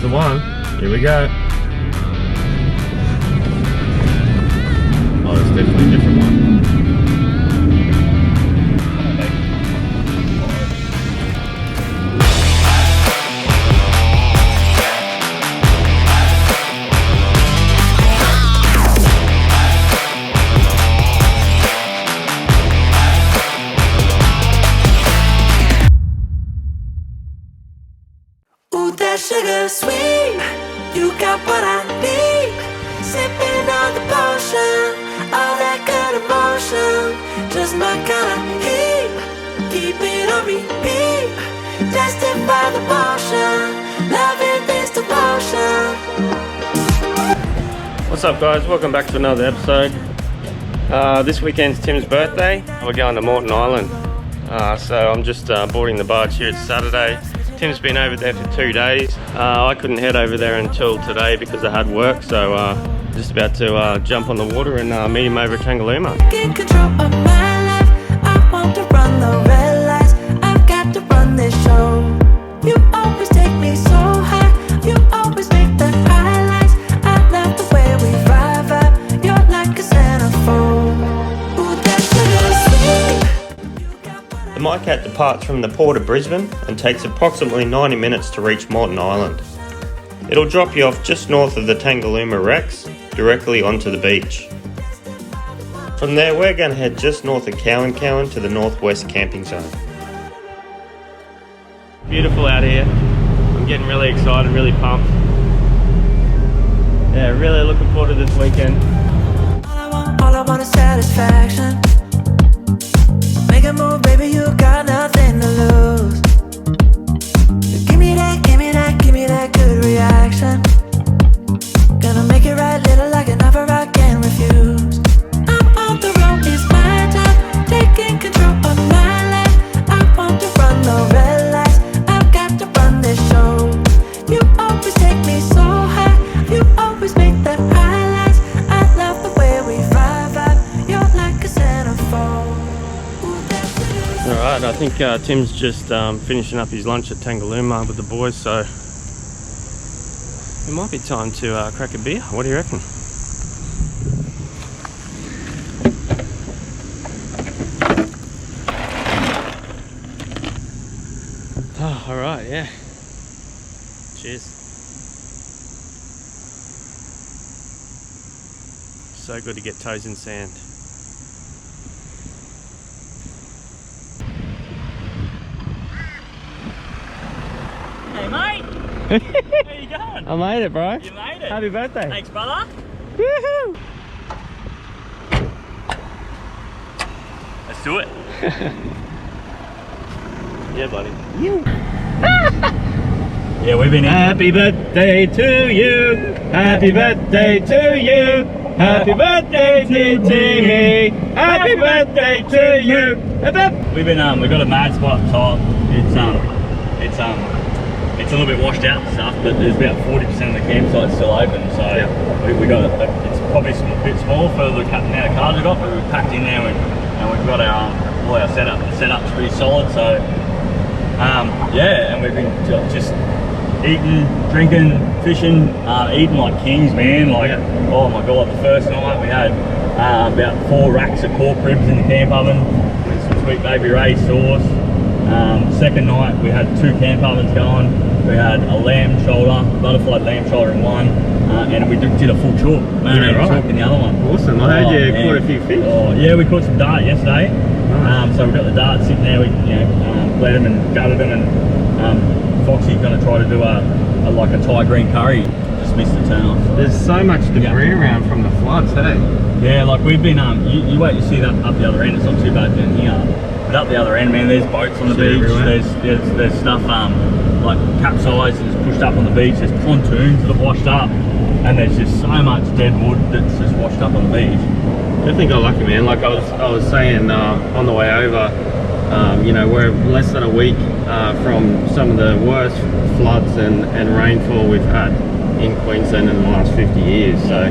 the one. Here we go. Oh, it's definitely a different one. Sugar sweet, you got what I need. Sipping on the potion, all that good emotion, just my kind of heat. Keep it on repeat, tested by the potion, loving this devotion. What's up, guys? Welcome back to another episode. This weekend's Tim's birthday. We're going to Moreton Island, so I'm just boarding the barge here. It's Saturday. Tim's been over there for 2 days. I couldn't head over there until today because I had work, so just about to jump on the water and meet him over at Tangalooma. In control of my life, I want to run the red lights. I've got to run this show. You always take me so high. You always make the highlights. I love the way we vibe. You're like a centerfold. Ooh, that sugar sweet. The MyCat departs from the port of Brisbane and takes approximately 90 minutes to reach Moreton Island. It'll drop you off just north of the Tangalooma wrecks, directly onto the beach. From there, we're going to head just north of Cowan to the northwest camping zone. Beautiful out here. I'm getting really excited, really pumped. Yeah, really looking forward to this weekend. All I want is satisfaction. Make a move, baby, you got nothing to lose. Give me that, give me that, give me that good reaction. Gonna make it right, little like an offer I can't refuse. I'm on the road, it's my time, taking control of my life. I want to run the red lights, I've got to run this show. You always take me so high, you always make the highlights. I love the way we vibe, you're like a centerfold. Alright, I think Tim's just finishing up his lunch at Tangalooma with the boys, so it might be time to crack a beer. What do you reckon? Oh, alright, yeah. Cheers. So good to get toes in sand. Hey mate! How you going? I made it, bro. You made it. Happy birthday. Thanks, brother. Woohoo! Let's do it. Yeah, buddy. Yeah, we've been in. Happy birthday to you. Happy birthday to you. Happy birthday to Timmy. Happy birthday to you. We've been we got a mad spot up top. It's a little bit washed out and stuff, but there's about 40% of the campsite still open. So we got it's probably a bit small for the amount of cars we've got, but we've packed in there and we've got our all our setup. The setup's pretty solid. So yeah, and we've been just eating, drinking, fishing, eating like kings, man. Like oh my god, the first night we had about 4 racks of pork ribs in the camp oven with some sweet baby Ray sauce. Second night we had 2 camp ovens going. We had a lamb shoulder, butterfly lamb shoulder in one, and we did a full chalk. Chalk in the other one. Awesome. I heard you caught a few fish. Oh yeah, we caught some dart yesterday. Nice. So we've got the darts sitting there. We bled them and gutted them, and Foxy's going to try to do a like a Thai green curry. Just missed the turn off. There's so much debris around from the floods, hey? Yeah, like we've been you wait, you see that up the other end. It's not too bad down here. But up the other end, man, there's boats on the beach. There's stuff like capsized and pushed up on the beach. There's pontoons that have washed up, and there's just so much dead wood that's just washed up on the beach. Definitely got lucky, man. Like I was saying on the way over, we're less than a week from some of the worst floods and rainfall we've had in Queensland in the last 50 years. So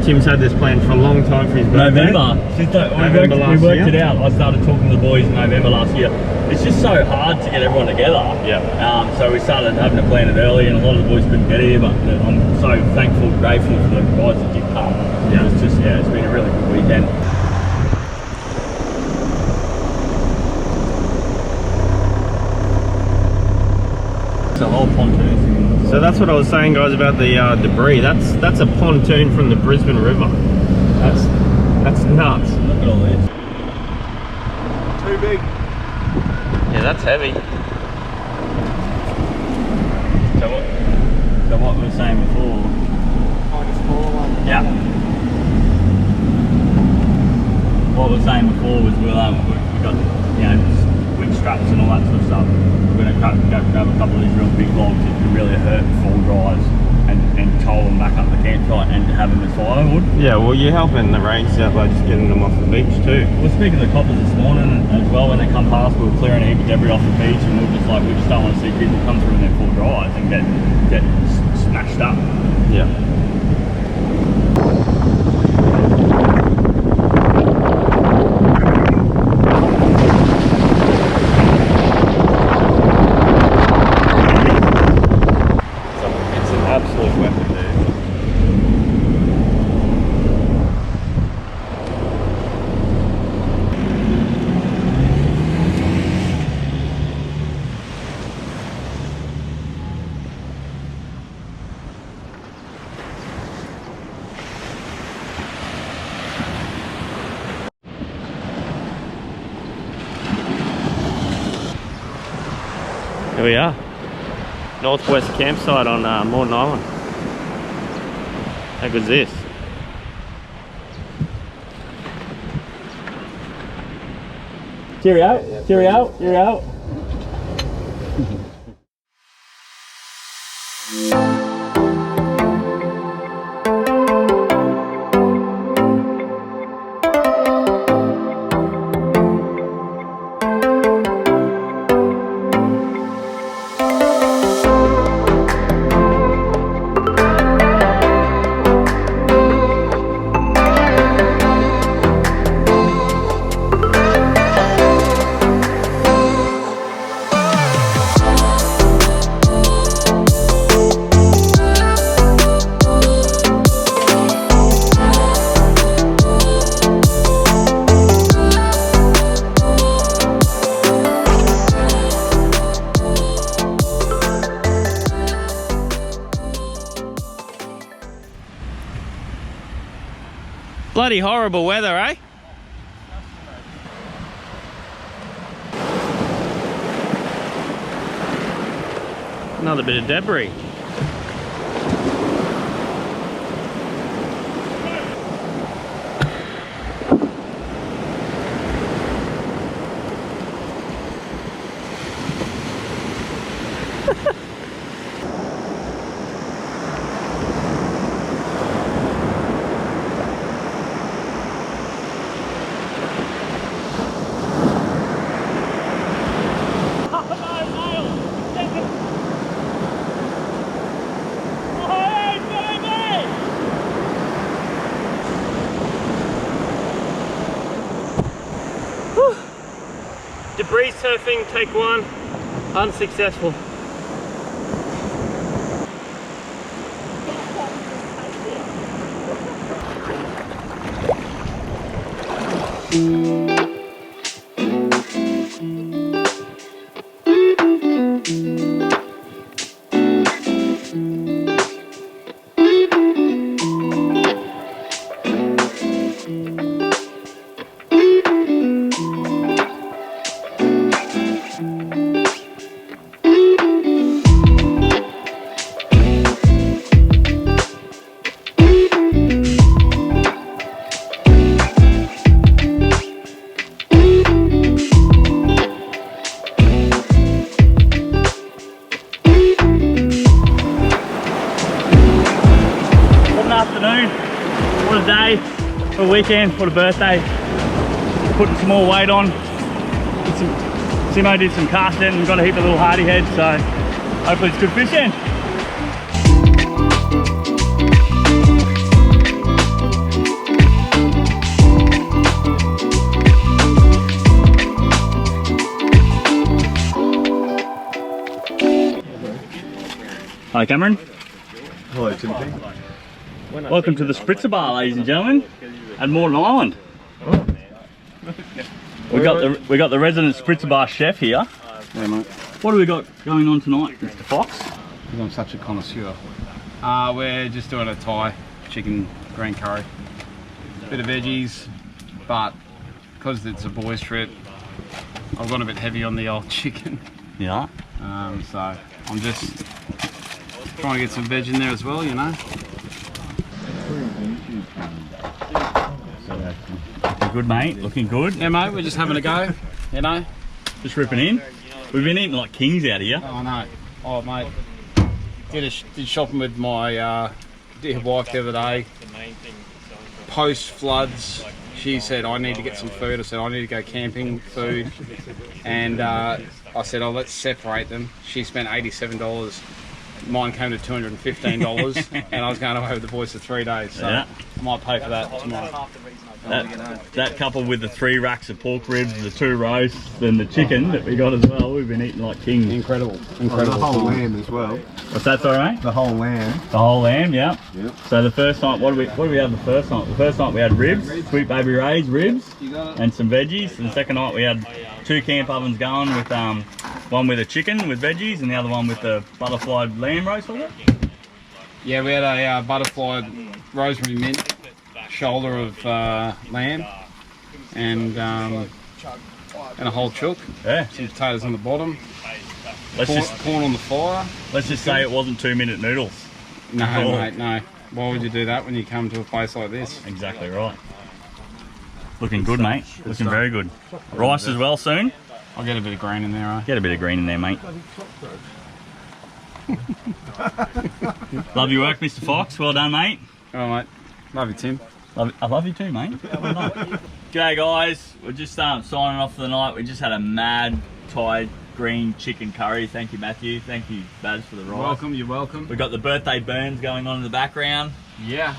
Tim's had this planned for a long time for his birthday. November. Since November we worked it out. I started talking to the boys in November last year. It's just so hard to get everyone together. Yeah. So we started having to plan it early, and a lot of the boys couldn't get here. But I'm so thankful, grateful for the guys that did come. Yeah. It's been a really good weekend. It's a whole pontoon. So that's what I was saying, guys, about the debris. That's a pontoon from the Brisbane River. That's nuts. Look at all this. Too big. Yeah, that's heavy. So what we were saying before. Find a smaller one. Yeah. What we were saying before was we got, you know, wind straps and all that sort of stuff. We're going to grab a couple of these real big logs that can really hurt fall dries and tow them back up the campsite and have them as firewood. Yeah, well, you're helping the rains out by just getting them off the beach too. We're speaking to the coppers this morning as well. When they come past, we were clearing a heap of debris off the beach, and we just don't want to see people come through in their full dries and get smashed up. Yeah. It's an absolute weapon, dude. Here we are, Northwest campsite on Moreton Island. How good's this? Cheerio, cheerio, cheerio. Bloody horrible weather, eh? Another bit of debris. Debris surfing, take one, unsuccessful. What a day, what a weekend, what a birthday. Putting some more weight on. Simo did some casting and got a heap of little hardy heads, so hopefully it's good fishing. Hi Cameron. Hello, Timothy. Welcome to the Spritzer Bar, ladies and gentlemen, at Moreton Island. We got the resident Spritzer Bar chef here. Yeah, mate. What do we got going on tonight, Mr. Fox? Because I'm such a connoisseur. We're just doing a Thai chicken green curry. Bit of veggies, but because it's a boys' trip, I've gone a bit heavy on the old chicken. Yeah. So I'm just trying to get some veg in there as well, you know. Looking good, mate. Looking good. Yeah, mate, we're just having a go, you know. Just ripping in. We've been eating like kings out here. Oh, no. Oh, mate. Did shopping with my dear wife the other day. Post floods, she said I need to get some food. I said I need to go camping food, and I said, oh, let's separate them. She spent $87. Mine came to $215, and I was going away with the boys for 3 days. So Yeah. I might pay for that tomorrow. That coupled with the 3 racks of pork ribs, the 2 roasts, and the chicken that we got as well, we've been eating like kings. Incredible, The incredible. whole lamb as well. What's that, sorry, mate? The whole lamb. The whole lamb, yeah. Yep. So the first night, what did we have the first night? The first night we had ribs, Sweet Baby Ray's ribs, and some veggies. And the second night we had 2 camp ovens going with one with a chicken with veggies and the other one with the butterflied lamb roast, was it? Yeah, we had a butterfly rosemary mint shoulder of lamb and a whole chook. Yeah. Some potatoes on the bottom. Let's Corn on the fire. just say it wasn't 2-minute noodles. No, Oh. mate, no. Why would you do that when you come to a place like this? Exactly right. Looking good, mate. Looking very good. Rice as well soon. I'll get a bit of green in there, Get a bit of green in there, mate. Love your work, Mr. Fox. Well done, mate. All right, mate. Love you, Tim. I love you too, mate. Well done. G'day, guys. We're just signing off for the night. We just had a mad Thai green chicken curry. Thank you, Matthew. Thank you, Baz, for the rice. Welcome, you're welcome. We've got the birthday burns going on in the background. Yeah.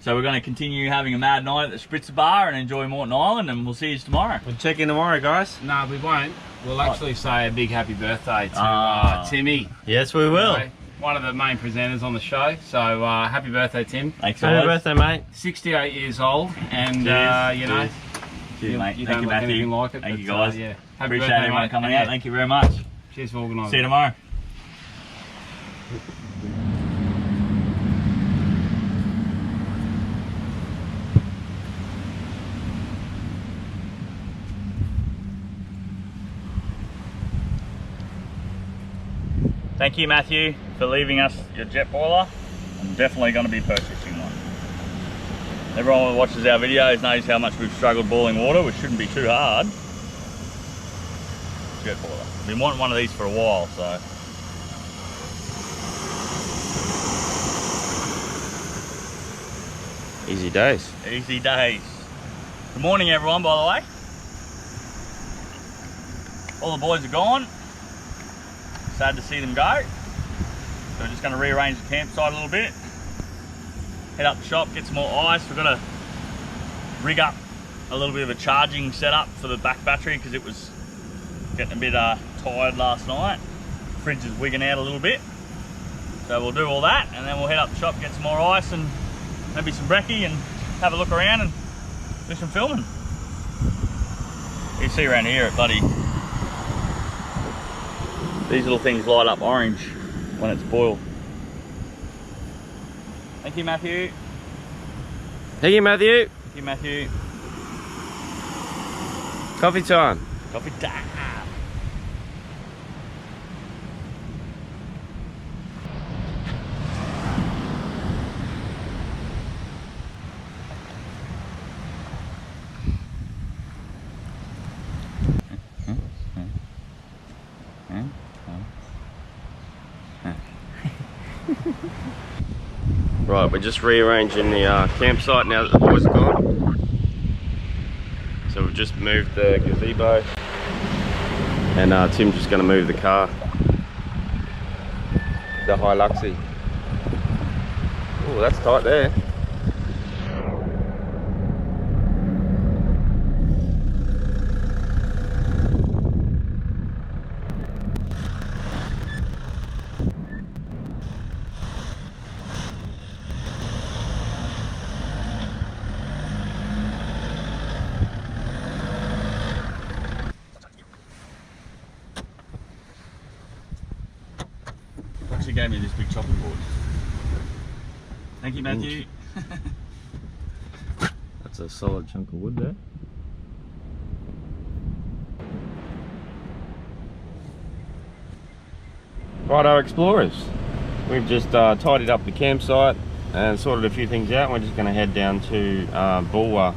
So we're going to continue having a mad night at the Spritzer Bar and enjoy Moreton Island, and we'll see you tomorrow. We'll check in tomorrow, guys. No, we won't. We'll actually say a big happy birthday to Timmy. Yes, we will. Okay, one of the main presenters on the show. So happy birthday, Tim. Thanks, Happy guys. birthday, mate. 68 years old, and Cheers. you know, Cheers, mate. you Thank don't you, look anything Matthew. like it. Thank but, you, guys. yeah. Happy Appreciate birthday, everyone mate. coming Yeah. out. Thank you very much. Cheers for organising. See you tomorrow. Thank you, Matthew, for leaving us your jet boiler. I'm definitely going to be purchasing one. Everyone who watches our videos knows how much we've struggled boiling water, which shouldn't be too hard. Jet boiler. Been wanting one of these for a while, so. Easy days. Easy days. Good morning, everyone, by the way. All the boys are gone. Sad to see them go. So we're just going to rearrange the campsite a little bit. Head up the shop, get some more ice. We've got to rig up a little bit of a charging setup for the back battery because it was getting a bit tired last night. Fridge is wigging out a little bit. So we'll do all that and then we'll head up the shop, get some more ice and maybe some brekkie and have a look around and do some filming. You see around here at bloody, these little things light up orange when it's boiled. Thank you, Matthew. Thank you, Matthew. Thank you, Matthew. Coffee time. Coffee time. Right, we're just rearranging the campsite now that the boys are gone. So we've just moved the gazebo and Tim's just going to move the car, the Hiluxy. Oh, that's tight there. actually gave me this big chopping board. Thank you, Matthew. That's a solid chunk of wood there. Righto, explorers. We've just tidied up the campsite and sorted a few things out. We're just going to head down to Bulwer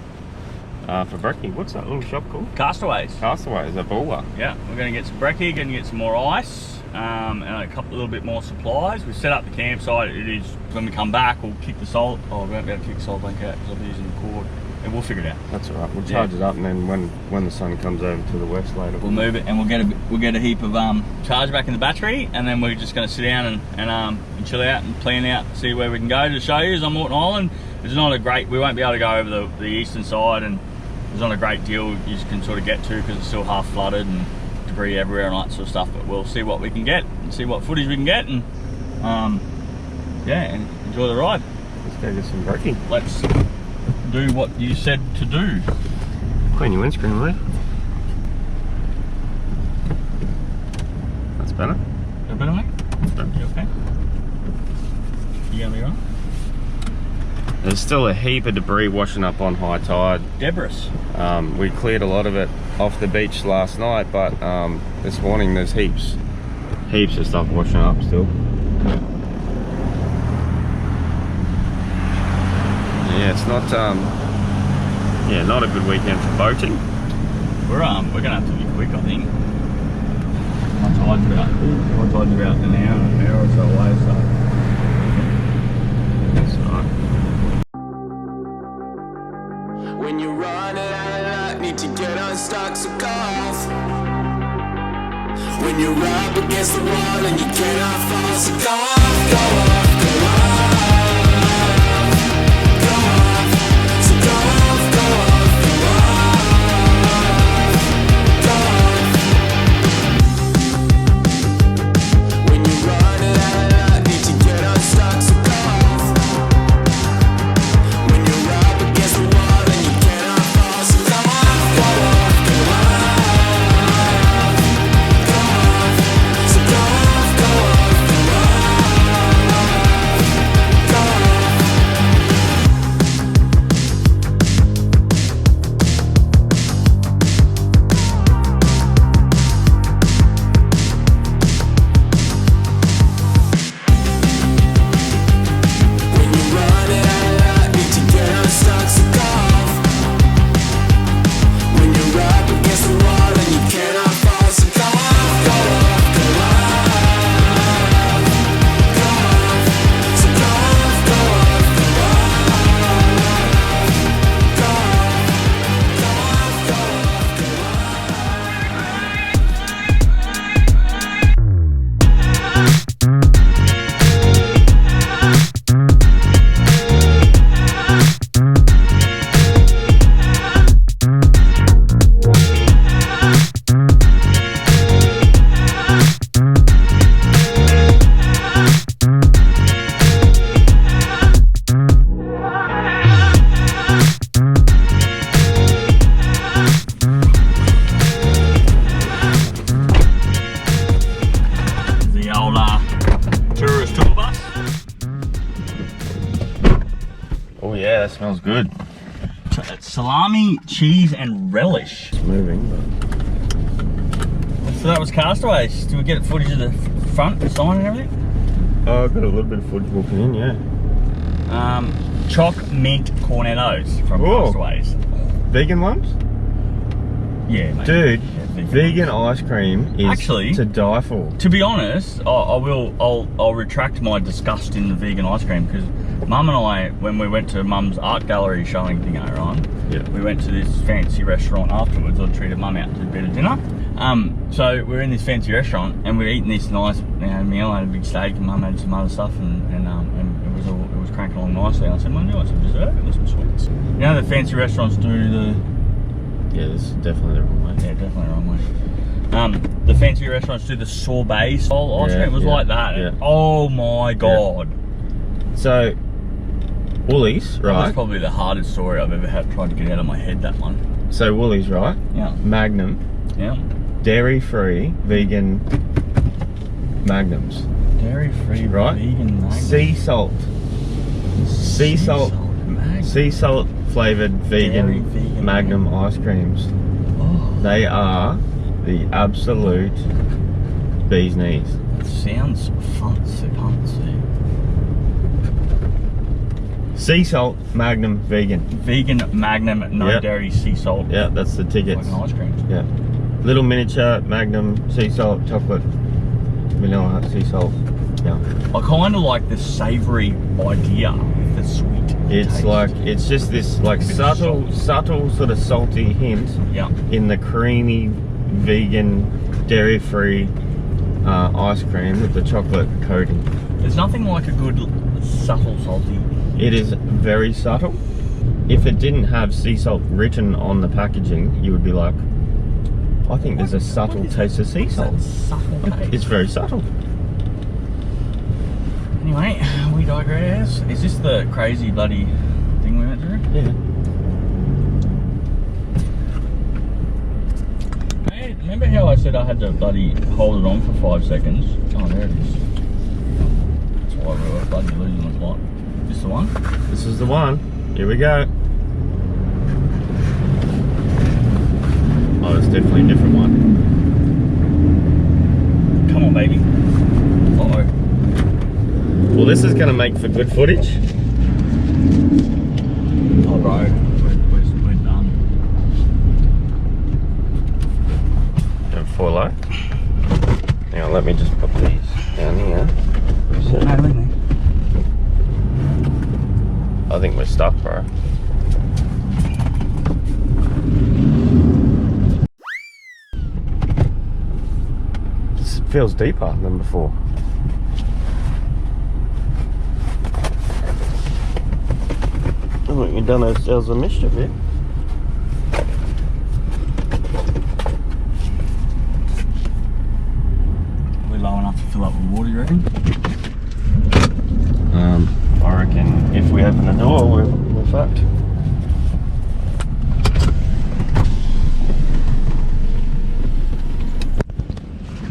for brekkie. What's that little shop called? Castaways. Castaways at Bulwer. Yeah, we're going to get some brekkie, going to get some more ice, and a little bit more supplies. We've set up the campsite. It is, when we come back, we'll kick the salt. Oh, we won't be able to kick the salt blanket out because I'll be using the cord. And we'll figure it out. That's all right. We'll charge it up, and then when the sun comes over to the west later, we'll move it, and we'll get a heap of charge back in the battery, and then we're just going to sit down and chill out and plan out, see where we can go. To show you is on Moreton Island. It's not a great. We won't be able to go over the eastern side, and there's not a great deal you can sort of get to because it's still half flooded and debris everywhere and all that sort of stuff. But we'll see what we can get and see what footage we can get, and yeah, and enjoy the ride. Let's go get some brekkie. Let's do what you said to do. Clean your windscreen, mate. That's better. Is that better, mate? That's better. You okay? You gonna be right? There's still a heap of debris washing up on high tide. Debris. We cleared a lot of it off the beach last night, but this morning there's heaps of stuff washing up still. Yeah, it's not not a good weekend for boating. We're gonna have to be quick, I think. My tide's about an hour or so away, so That's all right. When you're running out of luck, need to get unstuck, so go off. When you're up against the wall and you cannot fall, so go off, go off, go off. Oh yeah, that smells good. It's salami, cheese, and relish. It's moving, So that was Castaways. Do we get footage of the front, the sign and everything? but I've got a little bit of footage walking in, yeah. Choc mint cornettos from Castaways. Vegan ones? Yeah, mate. Dude, Yeah, vegan ice cream is actually to die for. To be honest, I'll retract my disgust in the vegan ice cream because Mum and I, when we went to Mum's art gallery showing thingo, right? Yeah. We went to this fancy restaurant afterwards. I treated Mum out to a bit of dinner. So we're in this fancy restaurant and we're eating this nice meal. I had a big steak and Mum had some other stuff and it was cranking along nicely. I said, Mum, do you want some dessert and some sweets? You know the fancy restaurants do the... Yeah, this is definitely the wrong way. Yeah, definitely the wrong way. The fancy restaurants do the sorbet style ice cream. It was like that. Yeah. Oh my God. So, Woolies, That was right? probably the hardest story I've ever had tried to get out of my head, that one. So Woolies, right? Yeah. Magnum, Yeah. dairy-free, vegan Magnums. Dairy-free, Right. vegan, Magnum. Sea salt. Sea salt. Magnum. Sea salt flavoured Dairy vegan vegan Magnum ice creams. Oh, They are the absolute bee's knees. that sounds fancy. Sea salt Magnum vegan. Vegan Magnum, no Yep. dairy, sea salt. Yeah, that's the tickets. Like an ice cream. Yeah. Little miniature Magnum sea salt chocolate vanilla sea salt. Yeah. I kind of like the savoury idea with the sweet. It's taste. like, it's just this like Bit of subtle sort of salty hint Yeah. in the creamy vegan dairy-free ice cream with the chocolate coating. There's nothing like a good subtle salty. It is very subtle. If it didn't have sea salt written on the packaging, you would be like, I think there's a subtle taste of sea salt. Subtle taste. It's very subtle. Anyway, we digress. Is this the crazy bloody thing we went through? Yeah. Hey, remember how I said I had to bloody hold it on for 5 seconds? Oh, there it is. That's why we were bloody losing the plot. Is this the one? This is the one. Here we go. Oh, it's definitely a different one. Come on, baby. Uh-oh. Well, this is going to make for good footage. Oh, bro. We're done. Don't fall low. Hang on, let me just put these down here. No, leave me. I think we're stuck, bro. This feels deeper than before. I think we've done ourselves a mischief here. We're low enough to fill up with water, you reckon? I reckon if we open the door, we're fucked.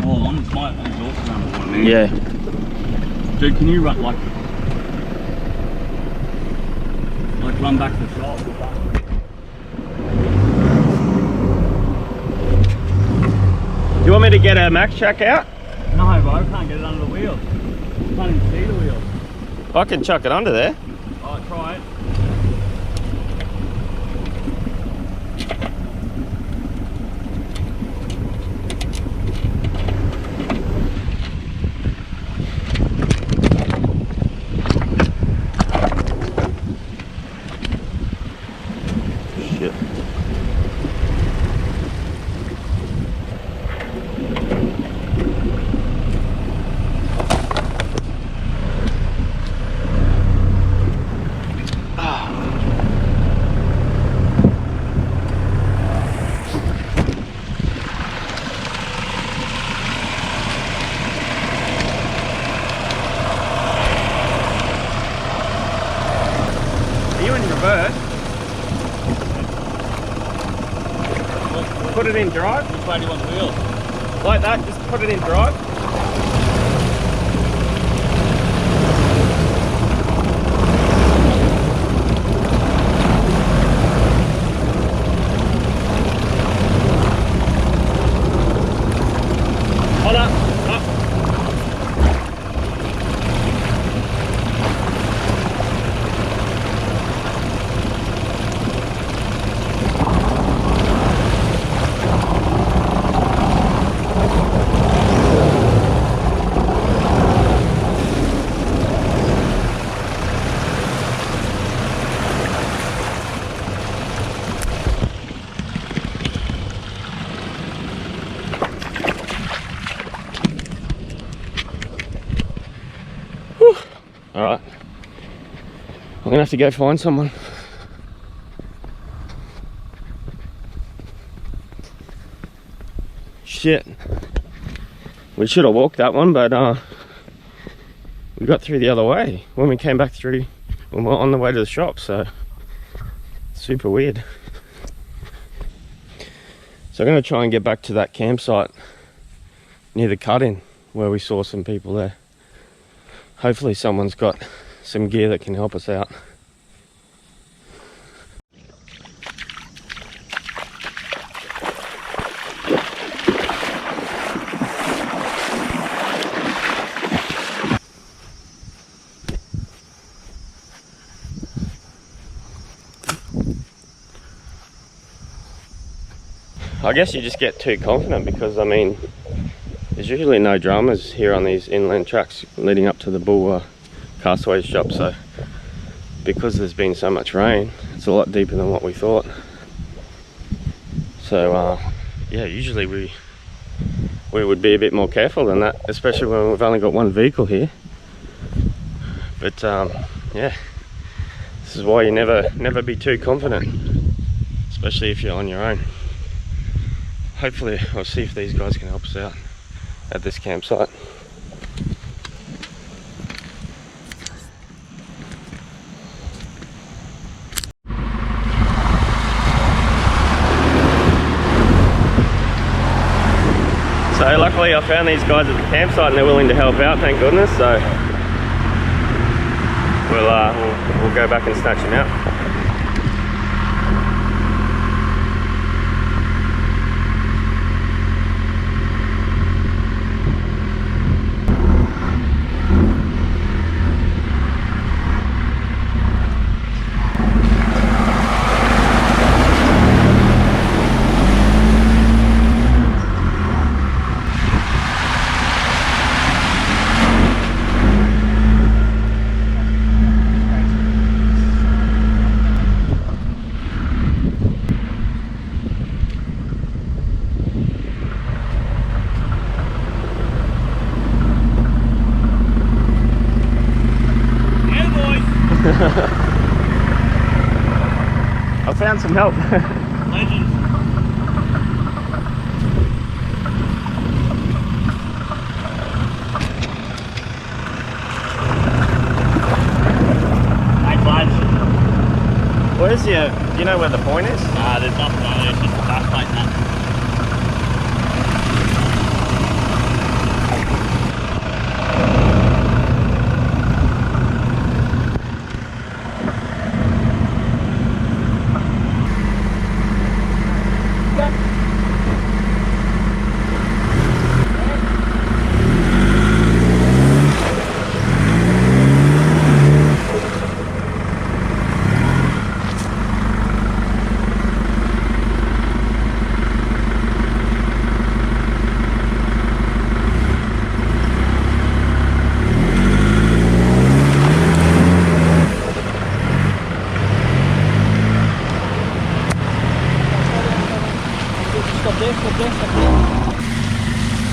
Oh, my exhaust is under water, man. Yeah. Dude, can you run, like run back to the shop? Do you want me to get a max track out? No, bro, I can't get it under the wheel. Can't even see the wheel. I can chuck it under there. Alright, try it. Shit. Are you in reverse? Put it in drive. Which way do you want the wheel? Like that, just put it in drive. Hold up. Up. All right, I'm gonna have to go find someone. Shit, we should have walked that one, but we got through the other way when we came back through when we were on the way to the shop, so super weird. So I'm gonna try and get back to that campsite near the cut-in where we saw some people there. hopefully someone's got some gear that can help us out. I guess you just get too confident because, I mean, there's usually no dramas here on these inland tracks leading up to the Bull Castaways shop, so because there's been so much rain, it's a lot deeper than what we thought. So yeah, usually we would be a bit more careful than that, especially when we've only got one vehicle here. But yeah, this is why you never be too confident, especially if you're on your own. Hopefully I'll see if these guys can help us out at this campsite. So luckily I found these guys at the campsite and they're willing to help out, thank goodness. So we'll go back and snatch them out. I found some help. Legends. Thanks, lads. Where's your, do you know where the point is? Nah, there's nothing on there, it's just a fast plate and that.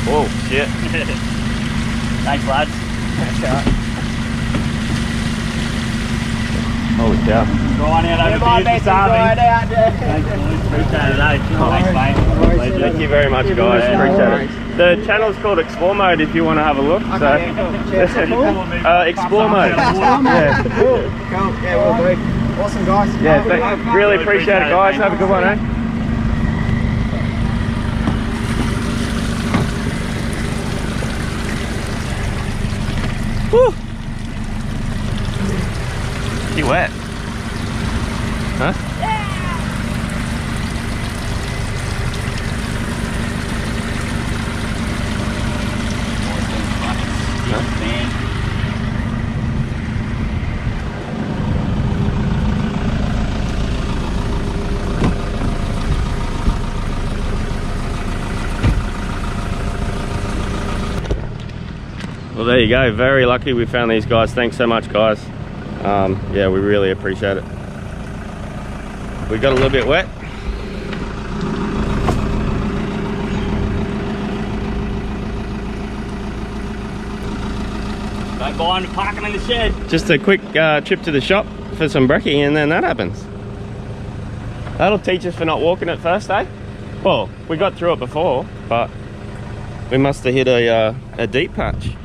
Oh shit. Thanks, lads. Holy cow. Drying out over beers this afternoon. Thanks, boys. Appreciate it, eh? Thanks, mate. Thank you very much, guys. Appreciate it. The channel's called Explore Mode if you want to have a look. Explore Mode. Yeah. Cool. Yeah, we'll do. Awesome, guys. Yeah, really appreciate it, guys. Have a good one, eh? Woo! You wet? Huh? Well, there you go. Very lucky we found these guys. Thanks so much, guys. Yeah, we really appreciate it. We got a little bit wet. Don't mind parking in the shed. Just a quick trip to the shop for some brekkie and then that happens. That'll teach us for not walking it first, eh? Well, we got through it before, but we must have hit a deep patch.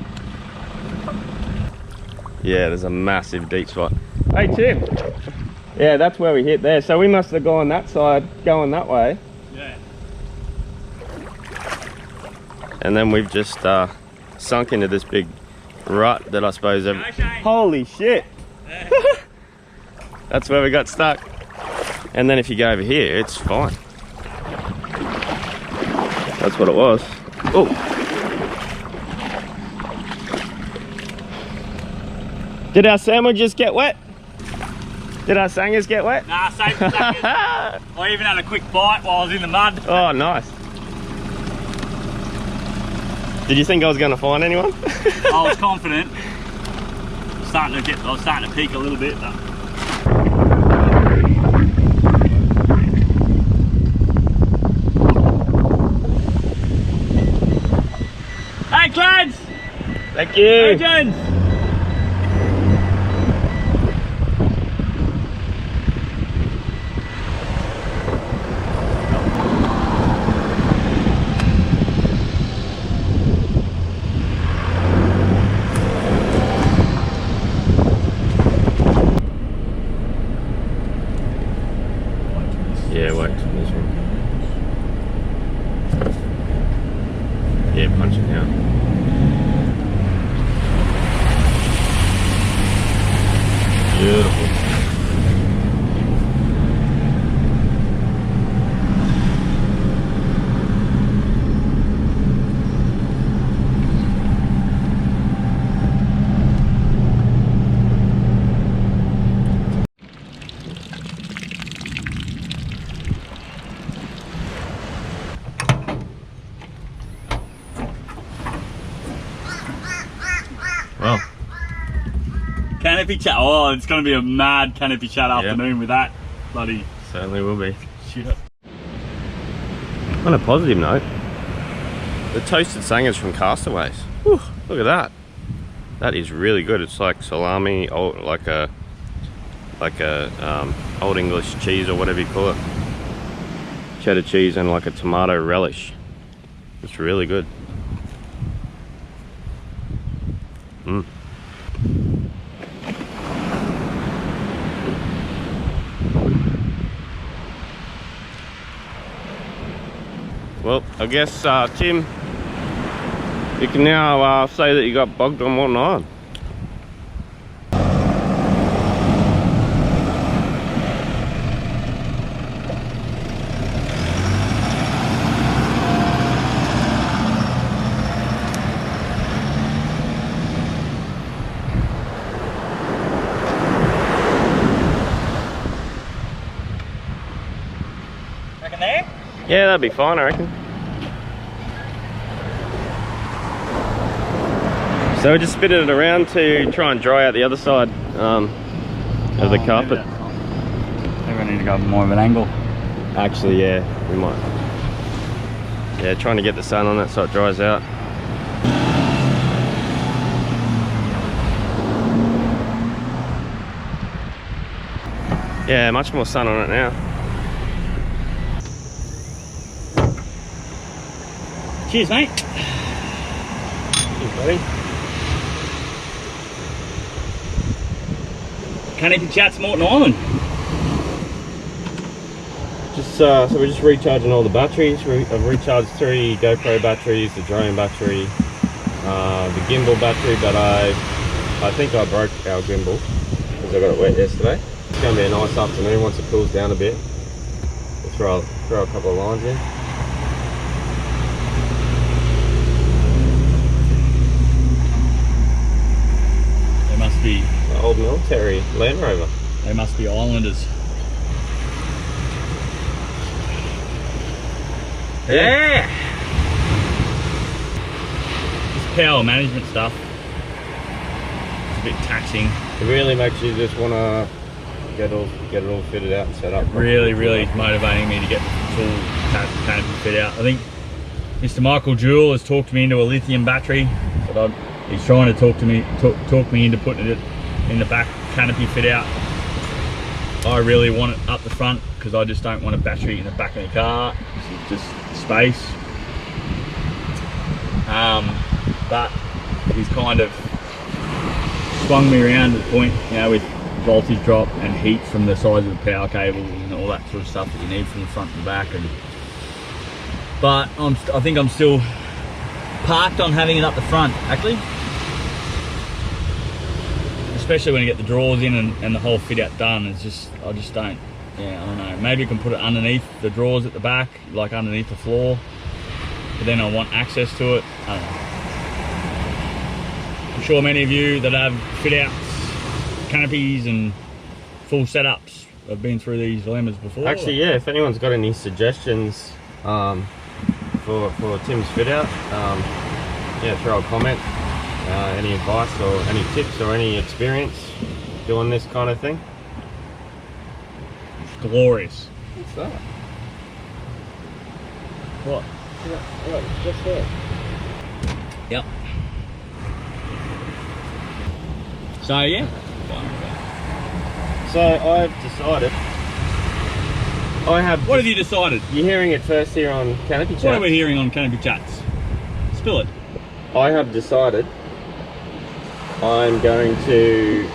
Yeah, there's a massive deep spot. Hey, Tim. Yeah, that's where we hit there. So we must have gone that side, going that way. Yeah. And then we've just sunk into this big rut that I suppose holy shit. That's where we got stuck. And then if you go over here, it's fine. That's what it was. Oh. Did our sandwiches get wet? Did our sangers get wet? Nah, same sangers. I even had a quick bite while I was in the mud. Oh, nice. Did you think I was going to find anyone? I was confident. I was starting to peak a little bit. But... Thanks, lads. Thank you. Legends. Yeah, wait for this one. Yeah, punch it now. Beautiful. Well, Canopy chat. Oh, it's going to be a mad canopy chat afternoon with that. Bloody. certainly will be. Shit it. On a positive note, the toasted sangers from Castaways. Whew, look at that. That is really good. It's like salami, or like a old English cheese or whatever you call it. Cheddar cheese and like a tomato relish. It's really good. Mm. Well, I guess Tim, you can now say that you got bogged on Moreton Island. Reckon there? Yeah, that'd be fine, I reckon. So we just spitted it around to try and dry out the other side of the carpet. Maybe I need to go more of an angle. Actually, yeah, we might. Yeah, trying to get the sun on it so it dries out. Yeah, much more sun on it now. Cheers, mate. Cheers, buddy. Canopy Chats Moreton Island. Just so we're just recharging all the batteries. I've recharged 3 GoPro batteries, the drone battery, the gimbal battery, but I think I broke our gimbal because I got it wet yesterday. It's going to be a nice afternoon once it cools down a bit. We'll throw a couple of lines in. They must be. The old military Land Rover. They must be islanders. Yeah! This power management stuff. It's a bit taxing. It really makes you just want to get it all fitted out and set up. Really motivating me to get the full canopy fit out. I think Mr. Michael Jewell has talked me into a lithium battery, but he's trying to talk me into putting it in the back canopy fit out. I really want it up the front because I just don't want a battery in the back of the car. It's just space. But he's kind of swung me around to the point, you know, with voltage drop and heat from the size of the power cable and all that sort of stuff that you need from the front and back. But I think I'm still parked on having it up the front. Actually, especially when you get the drawers in and the whole fit out done, it's just, I just don't, yeah, I don't know. Maybe you can put it underneath the drawers at the back, like underneath the floor, but then I want access to it. I don't know. I'm sure many of you that have fit outs, canopies and full setups have been through these dilemmas before. Actually, yeah, if anyone's got any suggestions for Tim's fit out, yeah, throw a comment, any advice or any tips or any experience doing this kind of thing. Glorious. What's that? What? Right, just there. Yep. So yeah. So I've decided. What have you decided? You're hearing it first here on Canopy Chats. What are we hearing on Canopy Chats? Spill it. I have decided I'm going to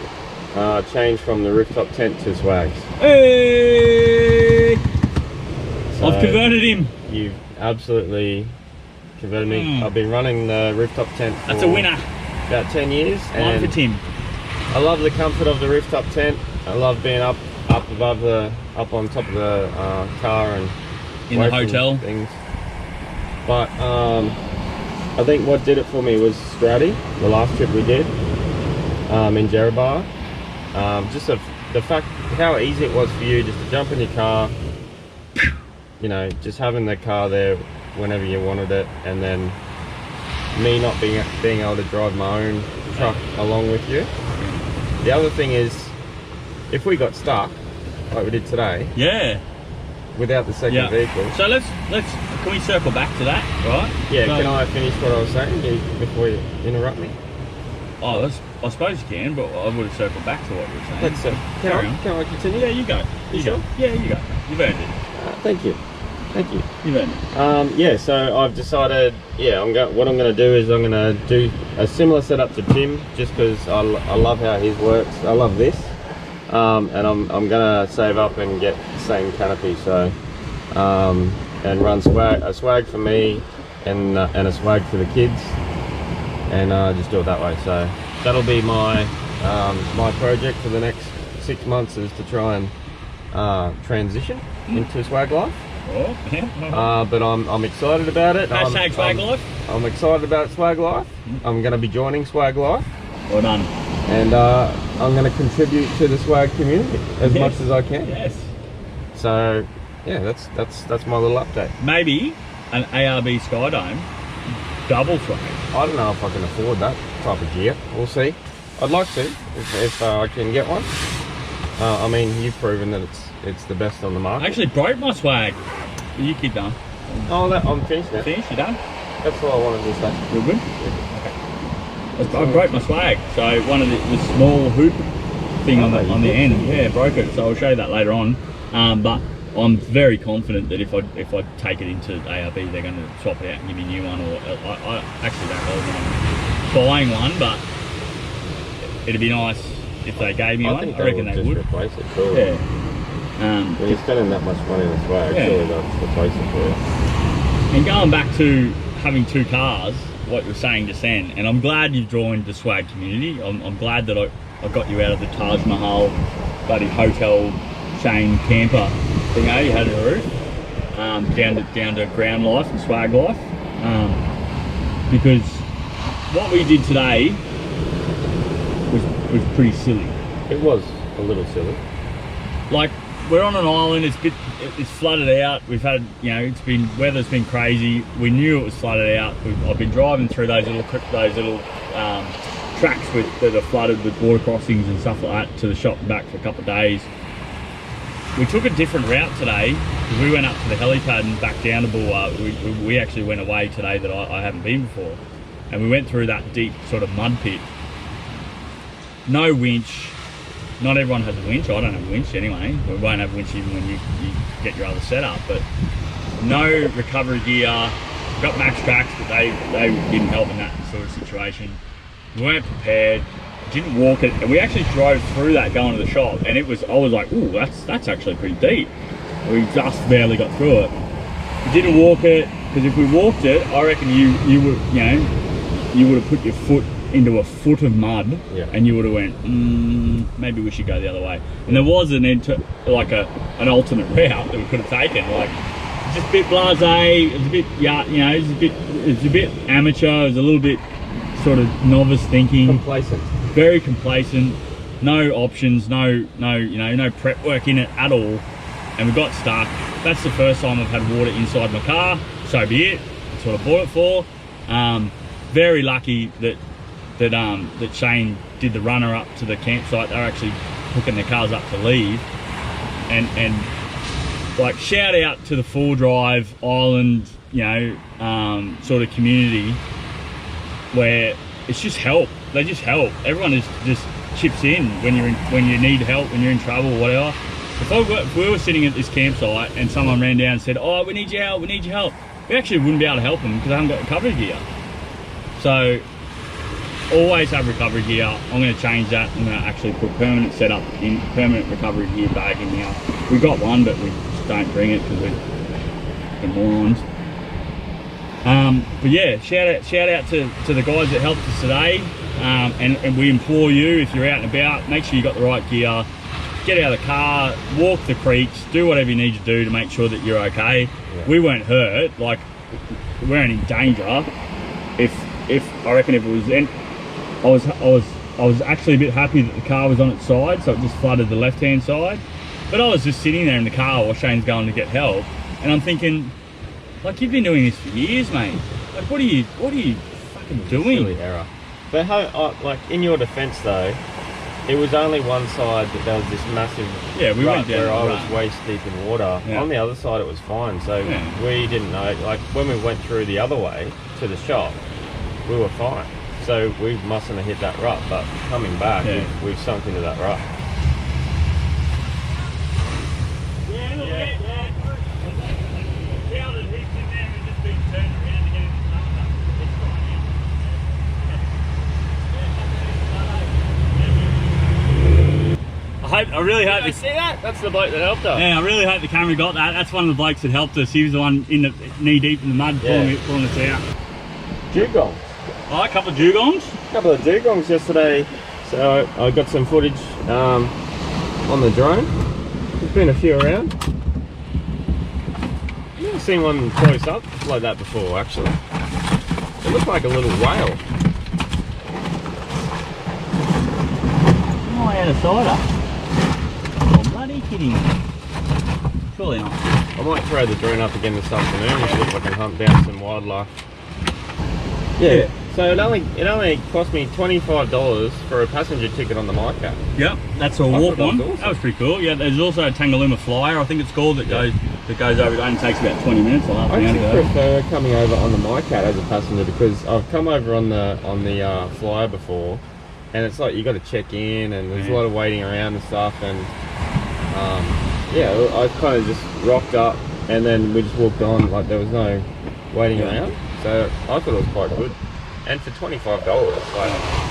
change from the rooftop tent to swags. Hey! So I've converted him. You've absolutely converted me. I've been running the rooftop tent for That's a winner. about 10 years. One And for Tim. I love the comfort of the rooftop tent. I love being up on top of the car and In the away from hotel. things. But I think what did it for me was Stratty, the last trip we did in Jerebar. Just the fact how easy it was for you just to jump in your car, you know, just having the car there whenever you wanted it, and then me not being able to drive my own truck along with you. The other thing is, if we got stuck like we did today, Yeah. without the second vehicle. So let's can we circle back to that, right? Yeah, So- can I finish what I was saying before you interrupt me? Oh, I suppose you can, but I would have circled back to what you were saying. Let's Carry on. can I continue? Yeah, you go. You sure? go. Yeah, you go. You've earned it. Thank you. You've earned it. Yeah, so I've decided, yeah, what I'm going to do is I'm going to do a similar setup to Tim, just because I love how his works. I love this, and I'm going to save up and get the same canopy. So and run a swag for me and a swag for the kids, and just do it that way. So that'll be my my project for the next 6 months, is to try and transition into swag life. Oh, yeah. But I'm excited about it. Hashtag swag life. I'm excited about swag life. I'm going to be joining swag life, Well done. and I'm going to contribute to the swag community as Yes. much as I can. Yes. So yeah, that's my little update. Maybe an ARB Skydome double swag. I don't know if I can afford that type of gear. We'll see. I'd like to if I can get one. I mean, you've proven that it's the best on the I market. actually broke my swag. You keep done. Oh, I'm finished now. Finish? You done? That's all I wanted to say. You're good? Okay. I broke my swag. So one of the small hoop thing on the end, yeah, broke it. So I'll show you that later on. But I'm very confident that if I take it into ARB, they're going to swap it out and give me a new one. Or I actually don't know if I'm buying one, but it'd be nice if they gave me one. I reckon they would. Replace it. Surely. Yeah. When you're spending that much money on swag, Yeah. surely they'll just replace it for you. And going back to having two cars, what you were saying just then, and I'm glad you've joined the swag community. I'm glad that I got you out of the Taj Mahal bloody hotel chain camper thing you had in the roof, down to ground life and swag life, because what we did today was pretty silly. It was a little silly. Like, we're on an island, it's flooded out, we've had, you know, weather's been crazy, we knew it was flooded out. I've been driving through those little tracks that are flooded with water crossings and stuff like that to the shop and back for a couple of days. We took a different route today, because we went up to the helipad and back down to Bulwa. We actually went away today that I haven't been before, and we went through that deep sort of mud pit. No winch. Not everyone has a winch. I don't have a winch anyway. We won't have a winch even when you get your other setup. But no recovery gear. We've got max tracks, but they didn't help in that sort of situation. We weren't prepared. Didn't walk it, and we actually drove through that going to the shop, and I was like, ooh, that's actually pretty deep. We just barely got through it. We didn't walk it, because if we walked it, I reckon you would have put your foot into a foot of mud, Yeah. and you would have went, maybe we should go the other way. And there was an an alternate route that we could have taken. Like, just a bit blasé. It was a bit, it was a bit amateur. It was a little bit sort of novice thinking. Complacent. Very complacent. No options. No prep work in it at all. And we got stuck. That's the first time I've had water inside my car. So be it. That's what I bought it for. Very lucky that Shane did the runner up to the campsite. They're actually hooking their cars up to leave. And like, shout out to the 4Drive Island, sort of community, where it's just help. They just help. Everyone just chips in when you need help, when you're in trouble or whatever. If we were sitting at this campsite and someone ran down and said, "Oh, we need your help, we need your help," we actually wouldn't be able to help them because they haven't got recovery gear. So always have recovery gear. I'm going to change that. I'm going to actually put permanent recovery gear bag in now. We got one, but we just don't bring it because we're morons. But yeah, shout out to the guys that helped us today. And we implore you, if you're out and about, make sure you got the right gear. Get out of the car, walk the creeks, do whatever you need to do to make sure that you're okay. Yeah. We weren't hurt, like, we weren't in danger. If I reckon if it was, I was actually a bit happy that the car was on its side, so it just flooded the left-hand side. But I was just sitting there in the car while Shane's going to get help, and I'm thinking, like, you've been doing this for years, mate. Like, what are you fucking doing? Silly error. But how, like, in your defence though, it was only one side that there was this massive we rut went down where I the was rut. waist deep in water. Yeah. On the other side it was fine, so Yeah. we didn't know. Like, when we went through the other way to the shop, we were fine. So we mustn't have hit that rut, but coming back, we've sunk into that rut. I really hope You see that? That's the bloke that helped us. Yeah, I really hope the camera got that. That's one of the blokes that helped us. He was the one in the knee deep in the mud pulling us out. Dugongs. Oh, a couple of dugongs. A couple of dugongs yesterday. So I got some footage on the drone. There's been a few around. I've never seen one close up like that before, actually. It looked like a little whale. Oh, I had a cider. Oh, bloody kidding me. Surely not. I might throw the drone up again this afternoon and see if I can hunt down some wildlife. Yeah. So it only cost me $25 for a passenger ticket on the MyCat. Yep, that's a walk one. Awesome. That was pretty cool. Yeah, there's also a Tangalooma flyer, I think it's called, that goes over. It only takes about 20 minutes or half I an hour to actually go. prefer coming over on the MyCat as a passenger because I've come over on the flyer before, and it's like you got to check in and there's a lot of waiting around and stuff, and I kind of just rocked up and then we just walked on, like there was no waiting around, so I thought it was quite good. And for $25,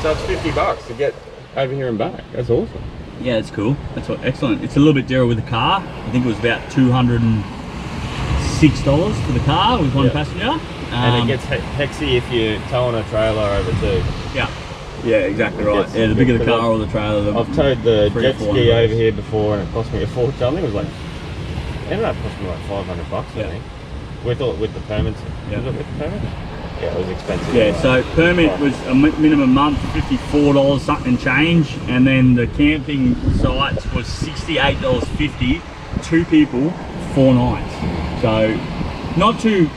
so it's $50 to get over here and back. That's awesome. Yeah, it's cool. That's excellent. It's a little bit dearer with the car. I think it was about $206 for the car with one passenger. And it gets hexy if you're towing a trailer over too. Yeah, exactly right. Yeah, the bigger the car or the trailer. I've towed the $300 jet or ski $400 over here before and it cost me a fortune. I think it was like, it ended up costing me like $500 I think. With the permits. Was it with the permit? Yeah, it was expensive. Yeah, so permit was a minimum month, $54 something change, and then the camping sites was $68.50, 2 people, 4 nights. So not too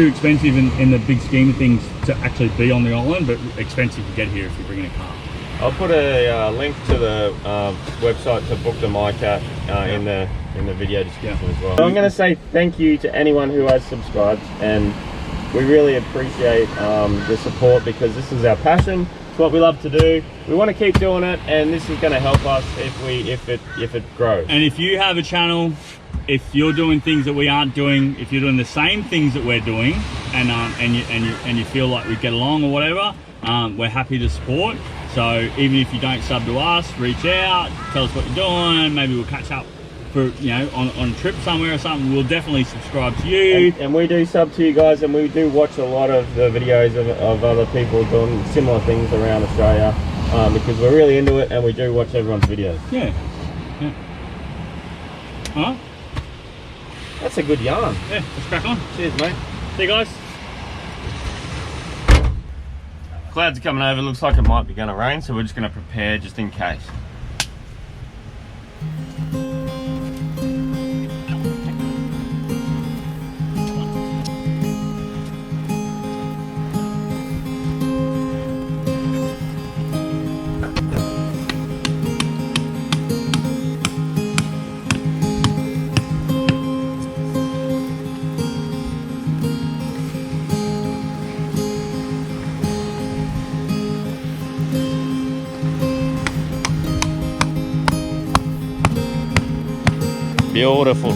expensive in the big scheme of things to actually be on the island, but expensive to get here if you're bringing a car. I'll put a link to the website to book the MyCat in the video description as well. So I'm going to say thank you to anyone who has subscribed, and we really appreciate the support because this is our passion. It's what we love to do. We want to keep doing it, and this is going to help us if it grows. And if you have a channel, if you're doing things that we aren't doing, if you're doing the same things that we're doing, and you feel like we get along or whatever, we're happy to support. So even if you don't sub to us, reach out, tell us what you're doing. Maybe we'll catch up for, you know, on a trip somewhere or something, we'll definitely subscribe to you. And we do sub to you guys, and we do watch a lot of the videos of other people doing similar things around Australia, because we're really into it, and we do watch everyone's videos. Yeah. Yeah. Alright. That's a good yarn. Yeah, let's crack on. Cheers, mate. See you guys. Clouds are coming over. Looks like it might be going to rain, so we're just going to prepare just in case. Beautiful.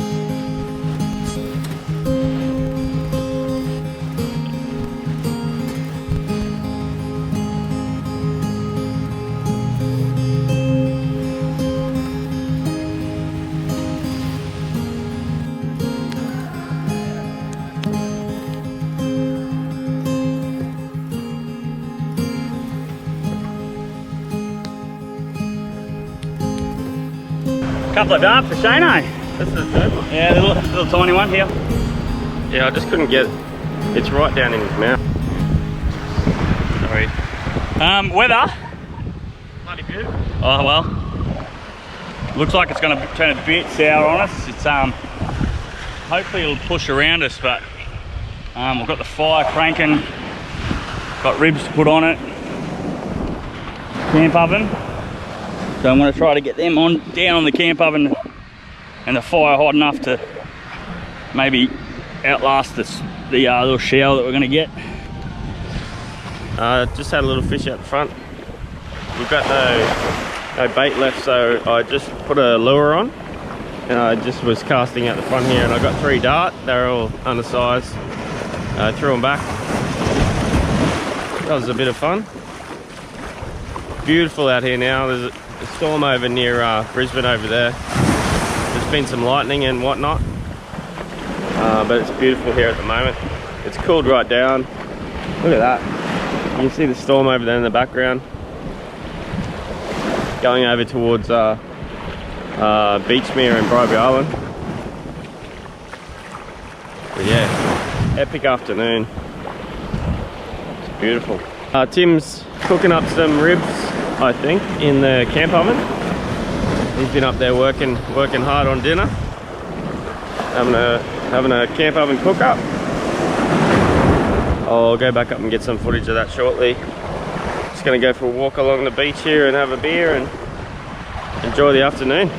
Couple of darts for Shane, eh? That's the third one. Yeah, little tiny one here. Yeah, I just couldn't get it. It's right down in his mouth. Sorry. Weather. Bloody beautiful. Oh well. Looks like it's going to turn a bit sour on us. It's hopefully it'll push around us, but we've got the fire cranking. Got ribs to put on it. Camp oven. So I'm going to try to get them down on the camp oven and the fire hot enough to maybe outlast the little shower that we're going to get. Just had a little fish out the front. We've got no bait left, so I just put a lure on, and I just was casting out the front here, and I got 3 dart. They're all undersized. I threw them back. That was a bit of fun. Beautiful out here now. There's a storm over near Brisbane over there. There's been some lightning and whatnot, but it's beautiful here at the moment. It's cooled right down. Look at that. You can see the storm over there in the background, going over towards Beachmere and Bribie Island. But yeah, epic afternoon. It's beautiful. Tim's cooking up some ribs, I think, in the camp oven. He's been up there working hard on dinner, having a camp oven cook up. I'll go back up and get some footage of that shortly. Just gonna go for a walk along the beach here and have a beer and enjoy the afternoon.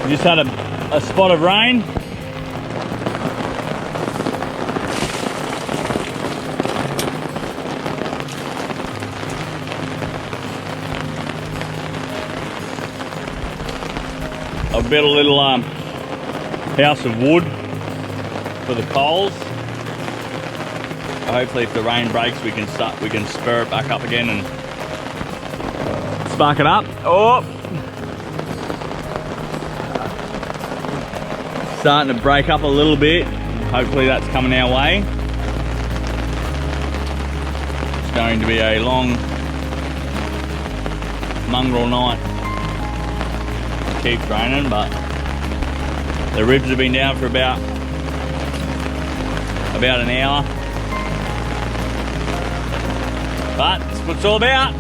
We just had a spot of rain. I've built a little house of wood for the coals. Hopefully if the rain breaks we can spur it back up again and spark it up. Oh! Starting to break up a little bit. Hopefully that's coming our way. It's going to be a long mongrel night. It keeps raining, but the ribs have been down for about an hour. But that's what it's all about.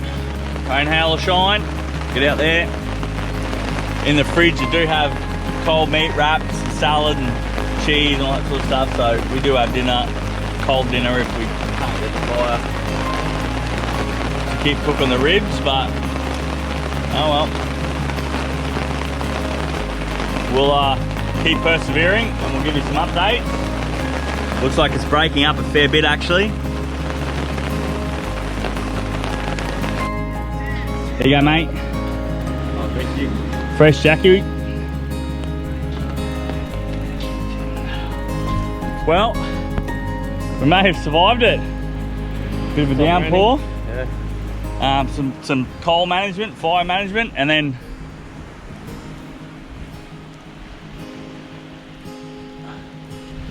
Rain, hail or shine, get out there. In the fridge you do have cold meat wraps, salad and cheese and all that sort of stuff, so we do have dinner, cold dinner if we can't get the fire. keep cooking the ribs, but oh well. We'll keep persevering and we'll give you some updates. Looks like it's breaking up a fair bit actually. There you go, mate. Oh, thank you. Fresh Jackie. Well, we may have survived it. Bit of a downpour. Yeah. Some coal management, fire management, and then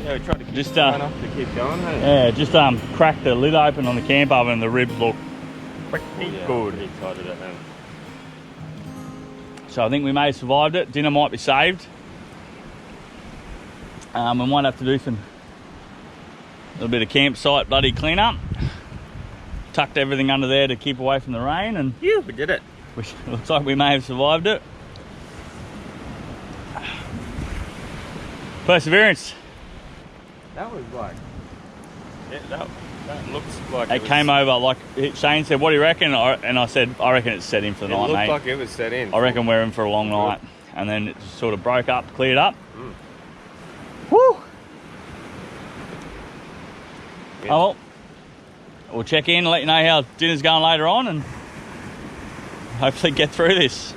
Yeah, we tried to keep Just, enough to keep going. Hey? yeah, just cracked the lid open on the camp oven and the ribs look pretty Yeah, good. pretty excited at them. So I think we may have survived it. Dinner might be saved. We might have to do a little bit of campsite bloody clean up. Tucked everything under there to keep away from the rain, and Yeah, we did it. looks like we may have survived it. Perseverance. That was like, yeah, that looks like It came over, like Shane said, what do you reckon? And I said, I reckon it's set in for the It night, looked mate. like it was set in. I reckon we're in for a long night. And then it just sort of broke up, cleared up. Mm. Woo! Yeah. Oh well, we'll check in and let you know how dinner's going later on and hopefully get through this.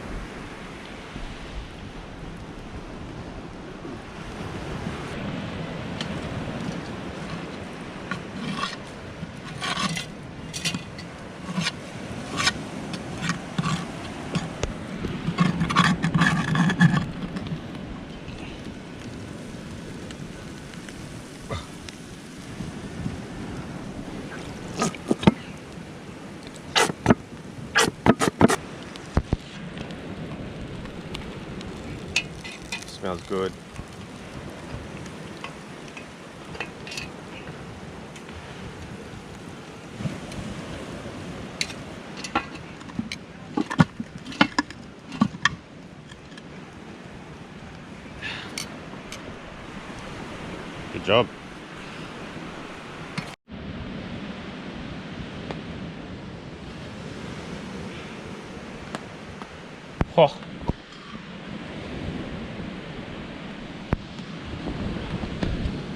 Smells good. Good job. Oh.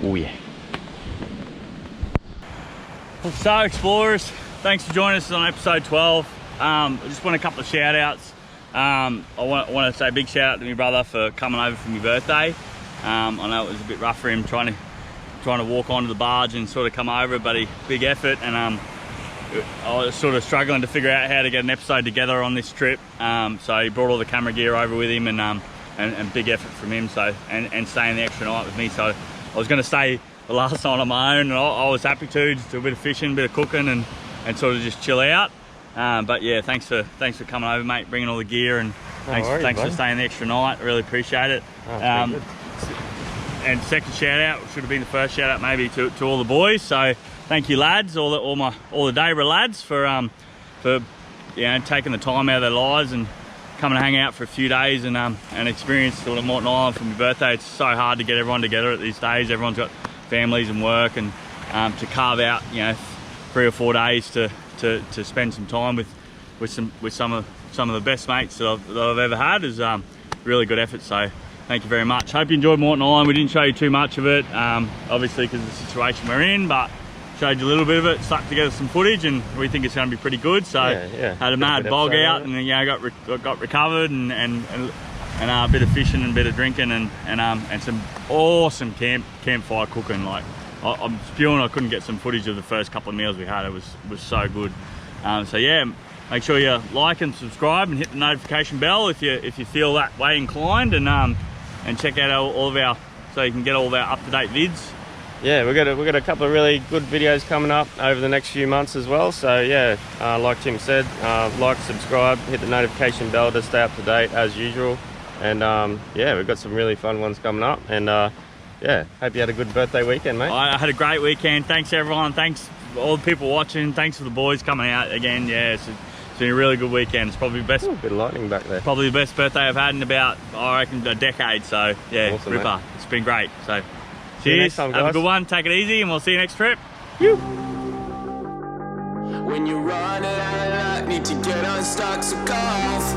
Oh yeah. So explorers, thanks for joining us on episode 12. I just want a couple of shout outs. I want to say a big shout out to my brother for coming over for my birthday. I know it was a bit rough for him trying to walk onto the barge and sort of come over, but big effort, and I was sort of struggling to figure out how to get an episode together on this trip. So he brought all the camera gear over with him, and big effort from him. So and staying the extra night with me. So I was going to stay the last night on my own, and I was happy to just do a bit of fishing, a bit of cooking, and sort of just chill out. But yeah, thanks for coming over, mate, bringing all the gear, and thanks for staying the extra night. I really appreciate it. Oh, and second shout out should have been the first shout out maybe to all the boys. So thank you, lads, all the Dayra lads for taking the time out of their lives and coming to hang out for a few days and experience sort of Moreton Island for my birthday. It's so hard to get everyone together at these days. Everyone's got families and work, and to carve out 3 or 4 days to spend some time with some of the best mates that I've ever had is really good effort. So thank you very much. Hope you enjoyed Moreton Island. We didn't show you too much of it, obviously because of the situation we're in, but showed you a little bit of it, stuck together some footage, and we think it's going to be pretty good. So had a mad bog out, and then got recovered, and a bit of fishing and a bit of drinking, and some awesome campfire cooking. Like I'm spewing, I couldn't get some footage of the first couple of meals we had. It was so good. So yeah, make sure you like and subscribe and hit the notification bell if you feel that way inclined, and check out all of our, so you can get all of our up-to-date vids. Yeah, we've got a couple of really good videos coming up over the next few months as well. So yeah, like Tim said, like, subscribe, hit the notification bell to stay up to date as usual. And yeah, we've got some really fun ones coming up. And yeah, hope you had a good birthday weekend, mate. I had a great weekend. Thanks everyone. Thanks all the people watching. Thanks for the boys coming out again. Yeah, it's been a really good weekend. It's probably the best. Ooh, a bit of lightning back there. Probably the best birthday I've had in about, I reckon, a decade. So yeah, awesome, ripper. mate. It's been great. So See you cheers. next time, Have a guys. good one. Take it easy, and we'll see you next trip. When you run it out of luck, that need to get unstuck, so go off.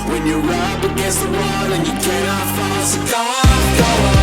When you're up against the wall and you cannot fall, so go off, go off.